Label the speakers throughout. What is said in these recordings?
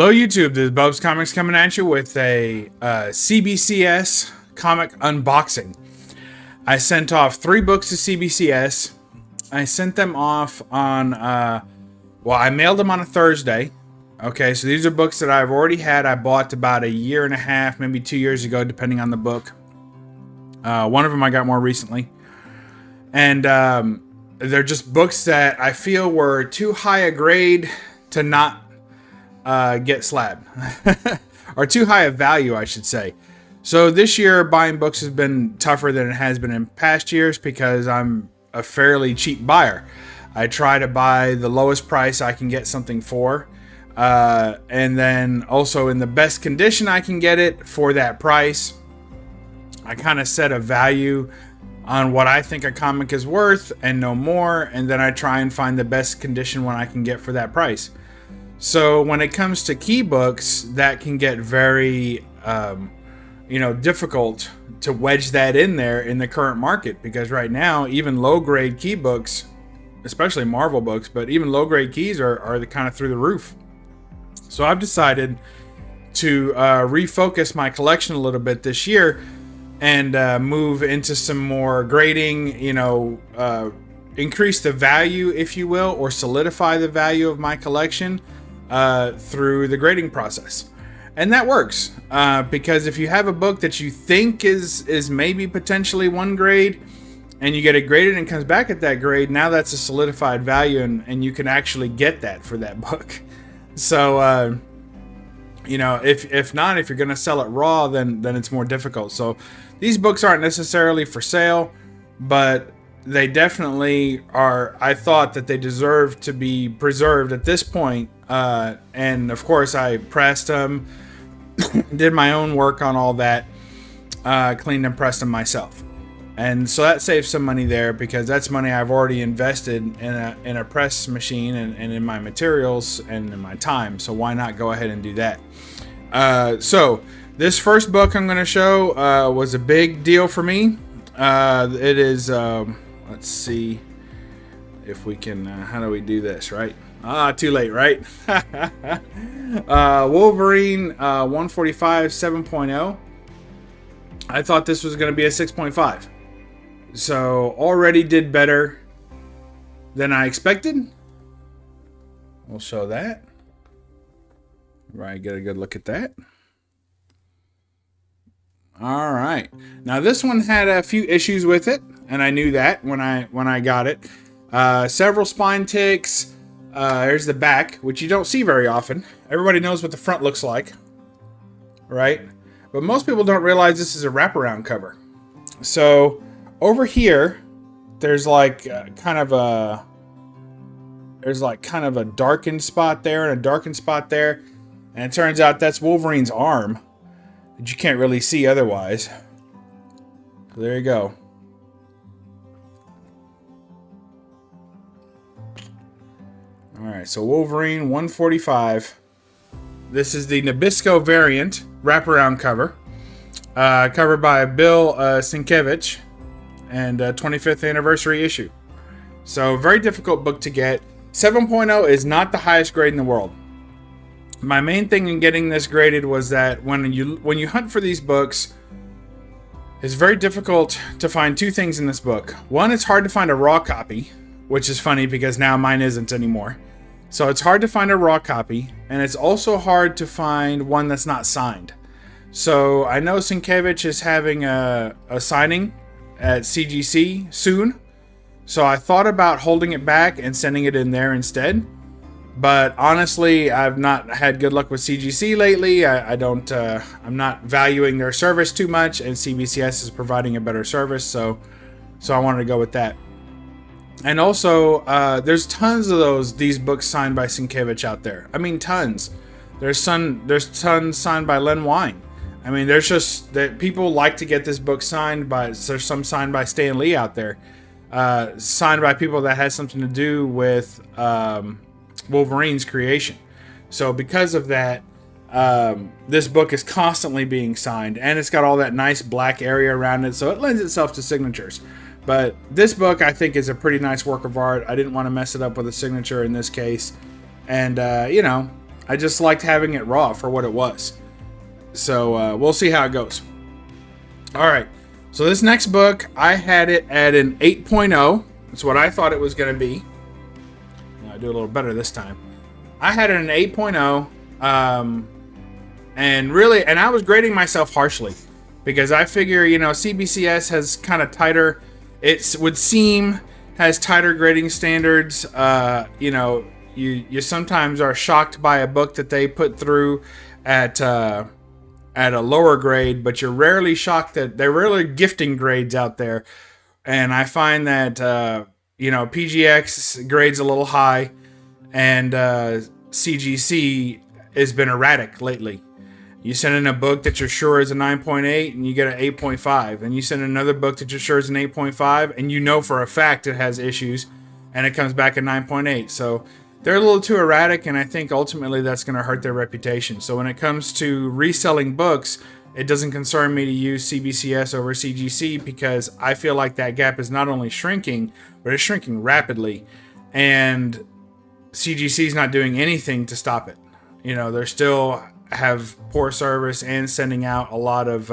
Speaker 1: Hello YouTube, this is BUB'S Comics coming at you with a CBCS comic unboxing. I sent off 3 books to CBCS. I sent them off on, well, I mailed them on a Thursday. Okay, so these are books that I've already had. I bought about a year and a half, maybe 2 years ago, depending on the book. One of them I got more recently. And they're just books that I feel were too high a grade to not get slabbed. Or too high a value, I should say. So this year buying books has been tougher than it has been in past years because I'm a fairly cheap buyer. I try to buy the lowest price I can get something for, and then also in the best condition I can get it for that price. I kind of set a value on what I think a comic is worth and no more, and then I try and find the best condition one I can get for that price. So when it comes to key books, that can get very, difficult to wedge that in there in the current market, because right now, even low-grade key books, especially Marvel books, but even low-grade keys are the kind of through the roof. So I've decided to refocus my collection a little bit this year and move into some more grading, increase the value, if you will, or solidify the value of my collection through the grading process. And that works because if you have a book that you think is maybe potentially one grade and you get it graded and it comes back at that grade, now that's a solidified value, and you can actually get that for that book. So if not, if you're going to sell it raw, then it's more difficult. So these books aren't necessarily for sale, but they definitely are. I thought that they deserve to be preserved at this point. And of course I pressed them, did my own work on all that, cleaned and pressed them myself. And so that saves some money there, because that's money I've already invested in a press machine and in my materials and in my time. So why not go ahead and do that? So this first book I'm going to show was a big deal for me. It is, let's see if we can, how do we do this, right? Too late, right? Wolverine 145 7.0. I thought this was going to be a 6.5. So already did better than I expected. We'll show that. Right, get a good look at that. All right. Now this one had a few issues with it, and I knew that when I got it. Several spine ticks. There's the back, which you don't see very often. Everybody knows what the front looks like, right? But most people don't realize this is a wraparound cover. So over here, there's like kind of a darkened spot there and a darkened spot there, and it turns out that's Wolverine's arm that you can't really see otherwise. So there you go. Alright, so Wolverine 145. This is the Nabisco variant wraparound cover. Covered by Bill Sienkiewicz, and 25th anniversary issue. So very difficult book to get. 7.0 is not the highest grade in the world. My main thing in getting this graded was that when you hunt for these books, it's very difficult to find 2 things in this book. One, it's hard to find a raw copy, which is funny because now mine isn't anymore. So it's hard to find a raw copy, and it's also hard to find one that's not signed. So I know Sienkiewicz is having a signing at CGC soon. So I thought about holding it back and sending it in there instead. But honestly, I've not had good luck with CGC lately. I'm not valuing their service too much, and CBCS is providing a better service. So I wanted to go with that. And also, there's tons of these books signed by Sienkiewicz out there. I mean, tons. There's tons signed by Len Wein. I mean, there's just that people like to get this book signed by. There's some signed by Stan Lee out there, signed by people that has something to do with Wolverine's creation. So because of that, this book is constantly being signed, and it's got all that nice black area around it, so it lends itself to signatures. But this book, I think, is a pretty nice work of art. I didn't want to mess it up with a signature in this case. And, I just liked having it raw for what it was. So we'll see how it goes. All right. So this next book, I had it at an 8.0. That's what I thought it was going to be. I do a little better this time. I had it an 8.0. And really, and I was grading myself harshly because I figure, you know, CBCS has kind of tighter, it would seem, has tighter grading standards. You know, you sometimes are shocked by a book that they put through at a lower grade, but you're rarely shocked that they're rarely gifting grades out there. And I find that, you know, PGX grades a little high, and CGC has been erratic lately. You send in a book that you're sure is a 9.8 and you get an 8.5. And you send another book that you're sure is an 8.5 and you know for a fact it has issues and it comes back at 9.8. So they're a little too erratic, and I think ultimately that's going to hurt their reputation. So when it comes to reselling books, it doesn't concern me to use CBCS over CGC because I feel like that gap is not only shrinking, but it's shrinking rapidly. And CGC is not doing anything to stop it. You know, they're still have poor service and sending out a lot of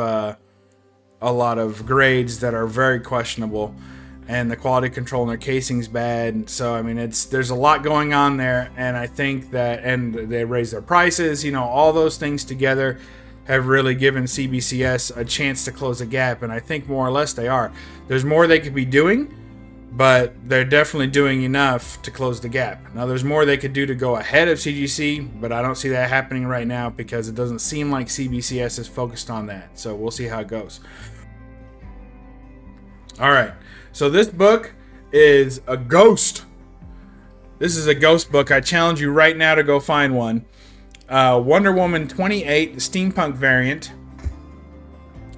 Speaker 1: grades that are very questionable, and the quality control in their casing's bad. So I mean, there's a lot going on there, and I think that, and they raise their prices, you know, all those things together have really given CBCS a chance to close the gap, and I think more or less they are. There's more they could be doing, but they're definitely doing enough to close the gap. Now, there's more they could do to go ahead of CGC, but I don't see that happening right now because it doesn't seem like CBCS is focused on that. So we'll see how it goes. All right. So this book is a ghost. This is a ghost book. I challenge you right now to go find one. Wonder Woman 28, the steampunk variant.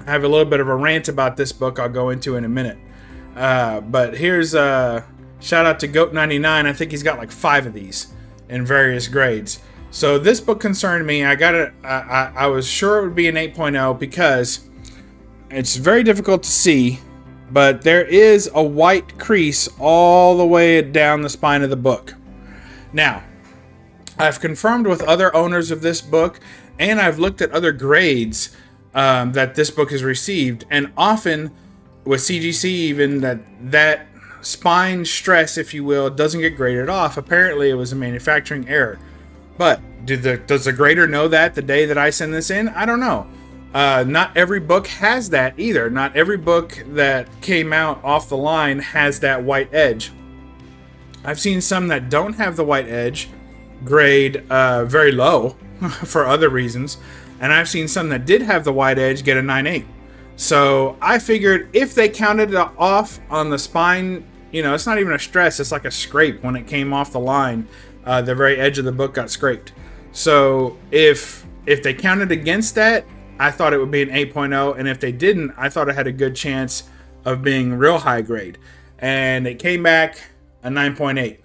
Speaker 1: I have a little bit of a rant about this book I'll go into in a minute. But here's a shout out to Goat99. I think he's got like 5 of these in various grades. So this book concerned me. I got it. I was sure it would be an 8.0 because it's very difficult to see, but there is a white crease all the way down the spine of the book. Now, I've confirmed with other owners of this book, and I've looked at other grades that this book has received, and often with CGC even that spine stress, if you will, doesn't get graded off. Apparently it was a manufacturing error. But does the grader know that the day that I send this in? I don't know. Not every book has that either. Not every book that came out off the line has that white edge. I've seen some that don't have the white edge grade very low for other reasons. And I've seen some that did have the white edge get a 9.8. So I figured if they counted it off on the spine, you know, it's not even a stress, it's like a scrape. When it came off the line, the very edge of the book got scraped. So if they counted against that, I thought it would be an 8.0, and if they didn't, I thought it had a good chance of being real high grade. And it came back a 9.8.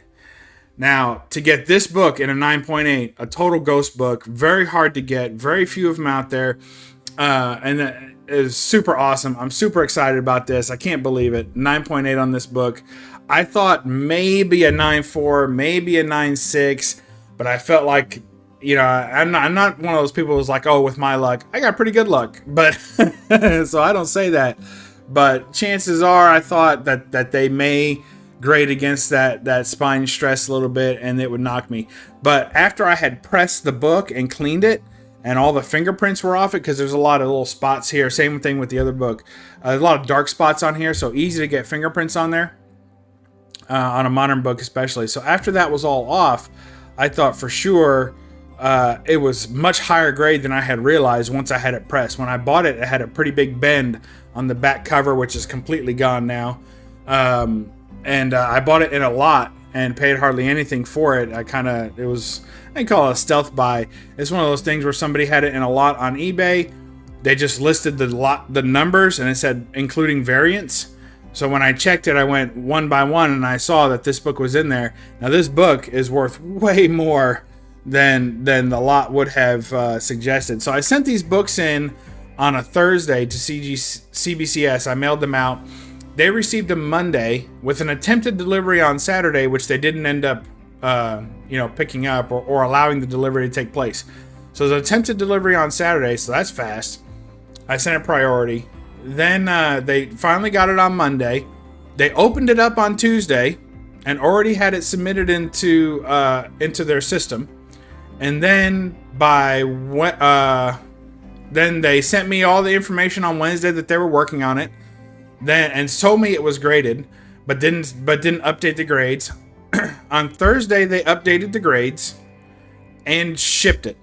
Speaker 1: Now, to get this book in a 9.8, a total ghost book, very hard to get, very few of them out there, and it is super awesome. I'm super excited about this. I can't believe it. 9.8 on this book. I thought maybe a 9.4, maybe a 9.6, but I felt like, you know, I'm not one of those people who's like, oh, with my luck, I got pretty good luck. But so I don't say that. But chances are, I thought that they may grade against that spine stress a little bit, and it would knock me. But after I had pressed the book and cleaned it, and all the fingerprints were off it, because there's a lot of little spots here. Same thing with the other book. A lot of dark spots on here, so easy to get fingerprints on there. On a modern book especially. So after that was all off, I thought for sure it was much higher grade than I had realized once I had it pressed. When I bought it, it had a pretty big bend on the back cover, which is completely gone now. And I bought it in a lot and paid hardly anything for it. I call it a stealth buy. It's one of those things where somebody had it in a lot on eBay. They just listed the numbers, and it said including variants. So when I checked it, I went one by one, and I saw that this book was in there. Now this book is worth way more than the lot would have suggested. So I sent these books in on a Thursday to CBCS. I mailed them out. They received them Monday with an attempted delivery on Saturday, which they didn't end up picking up or allowing the delivery to take place. So there's attempted delivery on Saturday, so that's fast. I sent it priority. Then they finally got it on Monday. They opened it up on Tuesday and already had it submitted into their system. And then then they sent me all the information on Wednesday that they were working on it. And told me it was graded, but didn't update the grades. On Thursday they updated the grades and shipped it.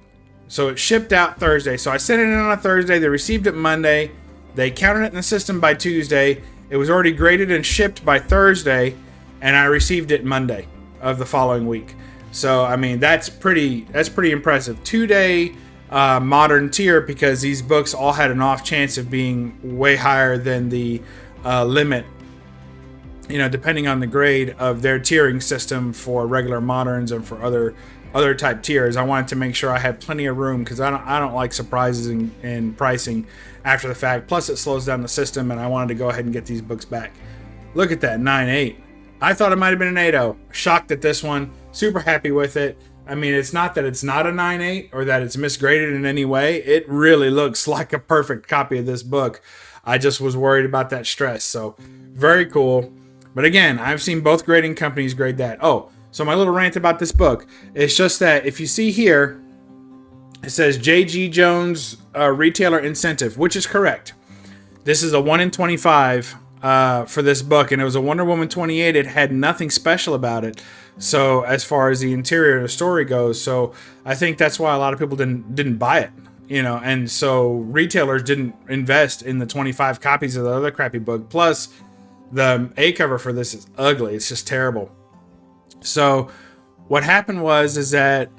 Speaker 1: So it shipped out Thursday. So I sent it in on a Thursday. They received it Monday. They counted it in the system by Tuesday. It was already graded and shipped by Thursday, and I received it Monday of the following week. So I mean that's pretty impressive. 2-day modern tier, because these books all had an off chance of being way higher than the limit, depending on the grade of their tiering system for regular moderns and for other type tiers. I wanted to make sure I had plenty of room, because I don't like surprises in pricing after the fact. Plus it slows down the system, and I wanted to go ahead and get these books back. Look at that, 9.8. I thought it might have been an 8.0. Shocked at this one. Super happy with it. I mean, it's not that it's not a 9.8 or that it's misgraded in any way. It really looks like a perfect copy of this book. I just was worried about that stress. So very cool. But again, I've seen both grading companies grade that. Oh, so my little rant about this book is just that if you see here, it says J.G. Jones retailer incentive, which is correct. This is a 1 in 25 for this book, and it was a Wonder Woman 28. It had nothing special about it. So as far as the interior of the story goes, so I think that's why a lot of people didn't buy it, and so retailers didn't invest in the 25 copies of the other crappy book. Plus, the A cover for this is ugly. It's just terrible. So what happened is that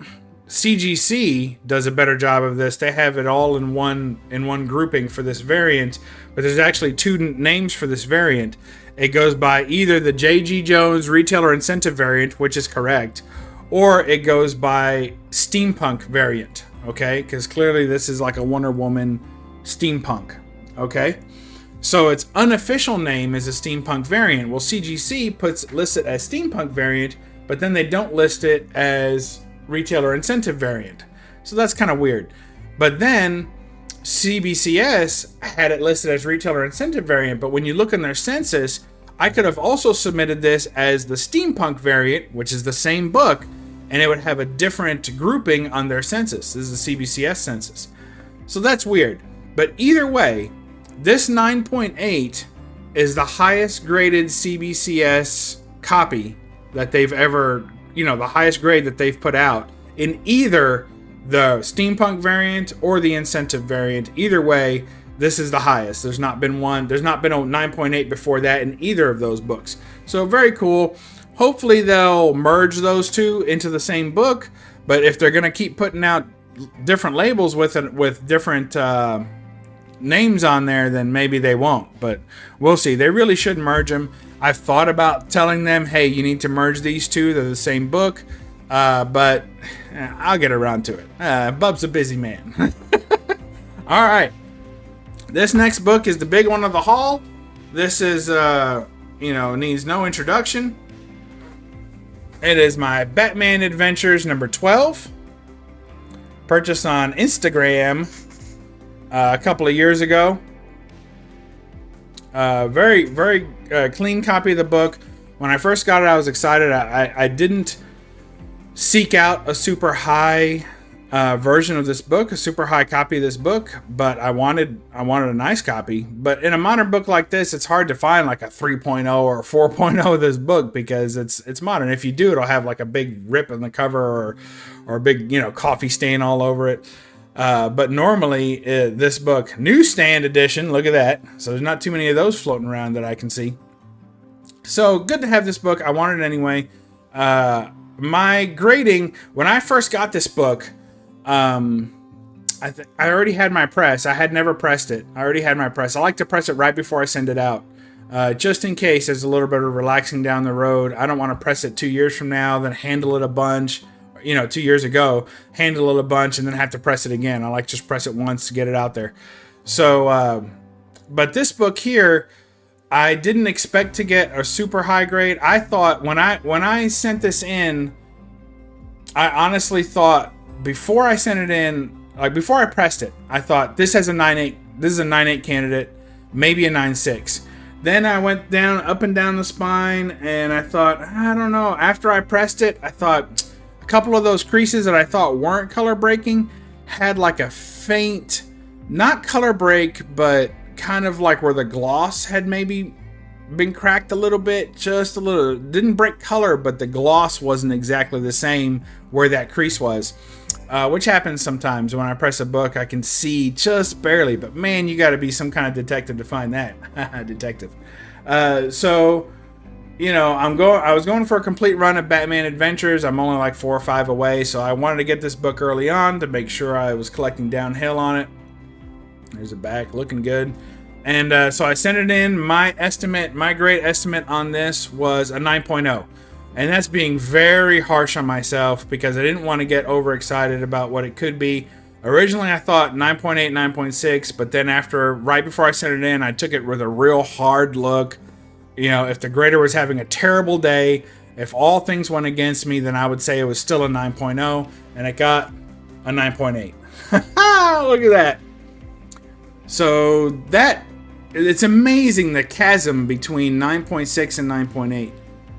Speaker 1: CGC does a better job of this. They have it all in one grouping for this variant, but there's actually 2 names for this variant. It goes by either the J.G. Jones retailer incentive variant, which is correct, or it goes by steampunk variant, okay? Because clearly this is like a Wonder Woman steampunk, okay? So its unofficial name is a steampunk variant. Well, CGC lists it as steampunk variant, but then they don't list it as retailer incentive variant. So that's kind of weird. But then CBCS had it listed as retailer incentive variant, but when you look in their census, I could have also submitted this as the steampunk variant, which is the same book, and it would have a different grouping on their census. This is the CBCS census. So that's weird. But either way, this 9.8 is the highest graded CBCS copy that they've ever, the highest grade that they've put out in either the steampunk variant or the incentive variant. Either way, this is the highest. There's not been a 9.8 before that in either of those books. So very cool. Hopefully they'll merge those two into the same book, but if they're going to keep putting out different labels with different names on there, then maybe they won't, but we'll see. They really should merge them. I've thought about telling them, hey, you need to merge these two. They're the same book, but I'll get around to it. Bub's a busy man. All right. This next book is the big one of the haul. This is, needs no introduction. It is my Batman Adventures number 12. Purchased on Instagram a couple of years ago. Very, very clean copy of the book. When I first got it, I was excited. I didn't seek out a super high version of this book, a super high copy of this book, but I wanted a nice copy. But in a modern book like this, it's hard to find like a 3.0 or a 4.0 of this book, because it's modern. If you do, it'll have like a big rip in the cover or a big coffee stain all over it. But normally this book, newsstand edition, look at that. So there's not too many of those floating around that I can see. So good to have this book. I wanted it anyway. My grading, when I first got this book, I already had my press. I had never pressed it. I already had my press. I like to press it right before I send it out. Just in case there's a little bit of relaxing down the road. I don't want to press it 2 years from now, then handle it a bunch. 2 years ago, handle it a bunch, and then have to press it again. I like just press it once to get it out there. So, but this book here, I didn't expect to get a super high grade. I thought when I sent this in I honestly thought before I sent it in, like before I pressed it, I thought this has a 9.8. This is a 9.8 candidate, maybe a 9.6. Then I went down, up and down the spine, and I thought, I don't know. After I pressed it, I thought a couple of those creases that I thought weren't color breaking had like a faint, not color break, but kind of like where the gloss had maybe been cracked a little bit, just a little. Didn't break color, but the gloss wasn't exactly the same where that crease was, which happens sometimes. When I press a book, I can see just barely, but man, you got to be some kind of detective to find that. Detective. So, you know, I was going for a complete run of Batman Adventures. I'm only like 4 or 5 away, so I wanted to get this book early on to make sure I was collecting downhill on it. There's the back, looking good. And so I sent it in. My grade estimate on this was a 9.0. And that's being very harsh on myself because I didn't want to get overexcited about what it could be. Originally, I thought 9.8, 9.6, but then right before I sent it in, I took it with a real hard look. You know, if the grader was having a terrible day, if all things went against me, then I would say it was still a 9.0, and it got a 9.8. Look at that. So it's amazing the chasm between 9.6 and 9.8.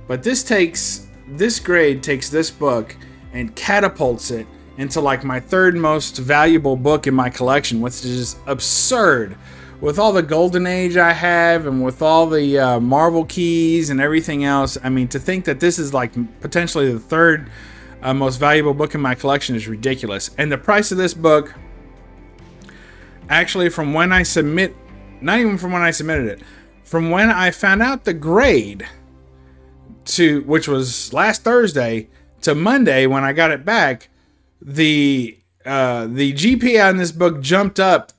Speaker 1: But this grade takes this book and catapults it into like my third most valuable book in my collection, which is absurd. With all the Golden Age I have and with all the Marvel keys and everything else, I mean, to think that this is like potentially the third most valuable book in my collection is ridiculous. And the price of this book, actually from when I not even from when I submitted it, from when I found out the grade, which was last Thursday, to Monday when I got it back, the GPA on this book jumped up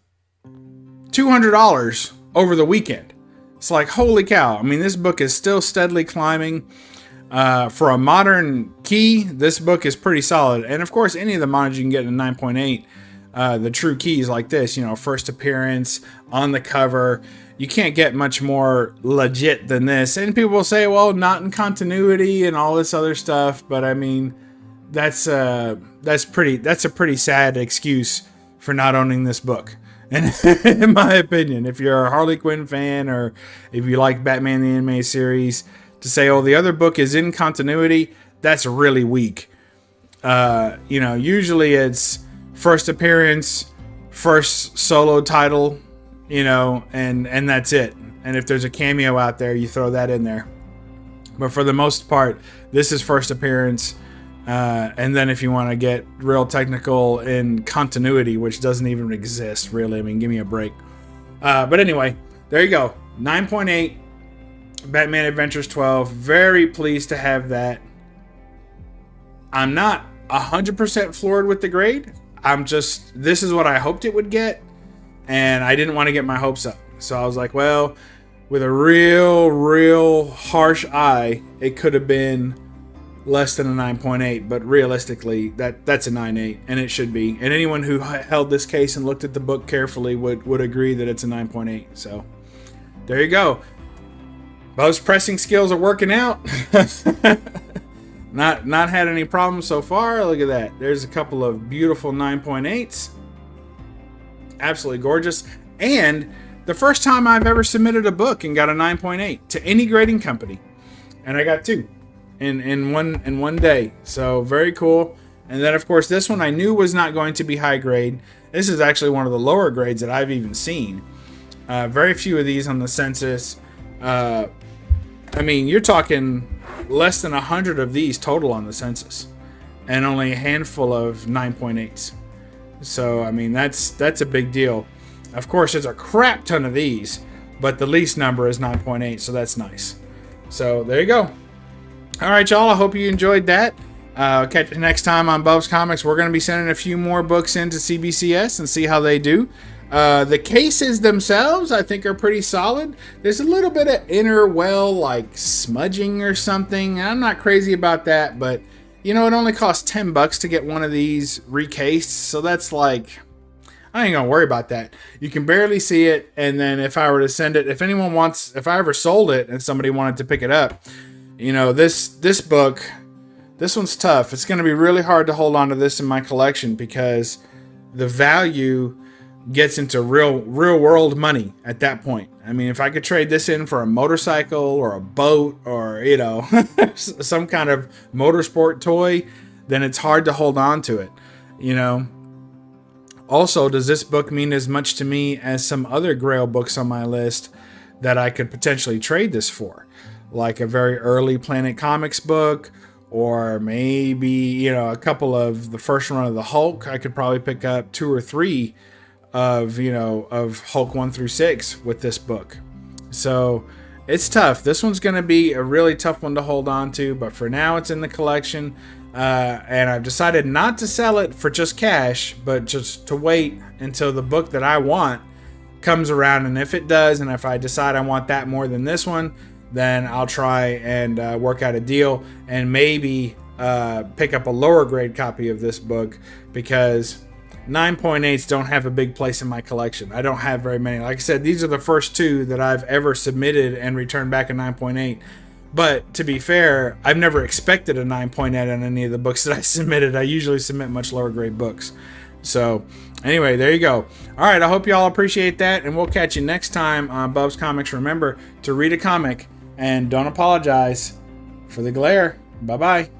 Speaker 1: $200 over the weekend. It's like, holy cow. I mean, this book is still steadily climbing. For a modern key, this book is pretty solid. And of course, any of the models you can get in 9.8, the true keys like this, you know, first appearance, on the cover, you can't get much more legit than this. And people will say, well, not in continuity and all this other stuff. But I mean, that's a pretty sad excuse for not owning this book. And in my opinion, if you're a Harley Quinn fan or if you like Batman the Animated Series, to say, oh, the other book is in continuity, that's really weak. You know, usually it's first appearance, first solo title, you know, and that's it. And if there's a cameo out there, you throw that in there. But for the most part, this is first appearance. And then if you want to get real technical in continuity, which doesn't even exist, really. I mean, give me a break. But anyway, there you go. 9.8, Batman Adventures 12. Very pleased to have that. I'm not 100% floored with the grade. This is what I hoped it would get. And I didn't want to get my hopes up. So I was like, well, with a real harsh eye, it could have been less than a 9.8, but realistically, that's a 9.8, and it should be. And anyone who held this case and looked at the book carefully would agree that it's a 9.8. So there you go. Bub's pressing skills are working out. Not had any problems so far. Look at that. There's a couple of beautiful 9.8s. Absolutely gorgeous. And the first time I've ever submitted a book and got a 9.8 to any grading company, and I got 2 in one day. So very cool. And then of course this one I knew was not going to be high grade. This is actually one of the lower grades that I've even seen. Very few of these on the census. I mean, you're talking less than 100 of these total on the census, and only a handful of 9.8s. So I mean, that's a big deal. Of course, there's a crap ton of these, but the least number is 9.8, so that's nice. So there you go. All right, y'all. I hope you enjoyed that. Catch you next time on BUB'S Comics. We're going to be sending a few more books into CBCS and see how they do. The cases themselves, I think, are pretty solid. There's a little bit of inner well, like smudging or something. I'm not crazy about that, but you know, it only costs $10 to get one of these recased, so that's like, I ain't gonna worry about that. You can barely see it, and then if I were to send it, if I ever sold it and somebody wanted to pick it up, you know, this book, This one's tough. It's going to be really hard to hold on to this in my collection because the value gets into real world money at that point. I mean, if I could trade this in for a motorcycle or a boat or, you know, some kind of motorsport toy, then it's hard to hold on to it, you know. Also, does this book mean as much to me as some other Grail books on my list that I could potentially trade this for? Like a very early Planet Comics book, or maybe, you know, a couple of the first run of the Hulk. I could probably pick up 2 or 3 of, you know, of Hulk 1 through 6 with this book. So it's tough. This one's going to be a really tough one to hold on to, but for now it's in the collection. And I've decided not to sell it for just cash, but just to wait until the book that I want comes around. And if it does, and if I decide I want that more than this one, then I'll try and work out a deal and maybe pick up a lower grade copy of this book, because 9.8s don't have a big place in my collection. I don't have very many. Like I said, these are the first 2 that I've ever submitted and returned back a 9.8. But to be fair, I've never expected a 9.8 on any of the books that I submitted. I usually submit much lower grade books. So anyway, there you go. All right, I hope you all appreciate that, and we'll catch you next time on Bub's Comics. Remember to read a comic and don't apologize for the glare. Bye-bye.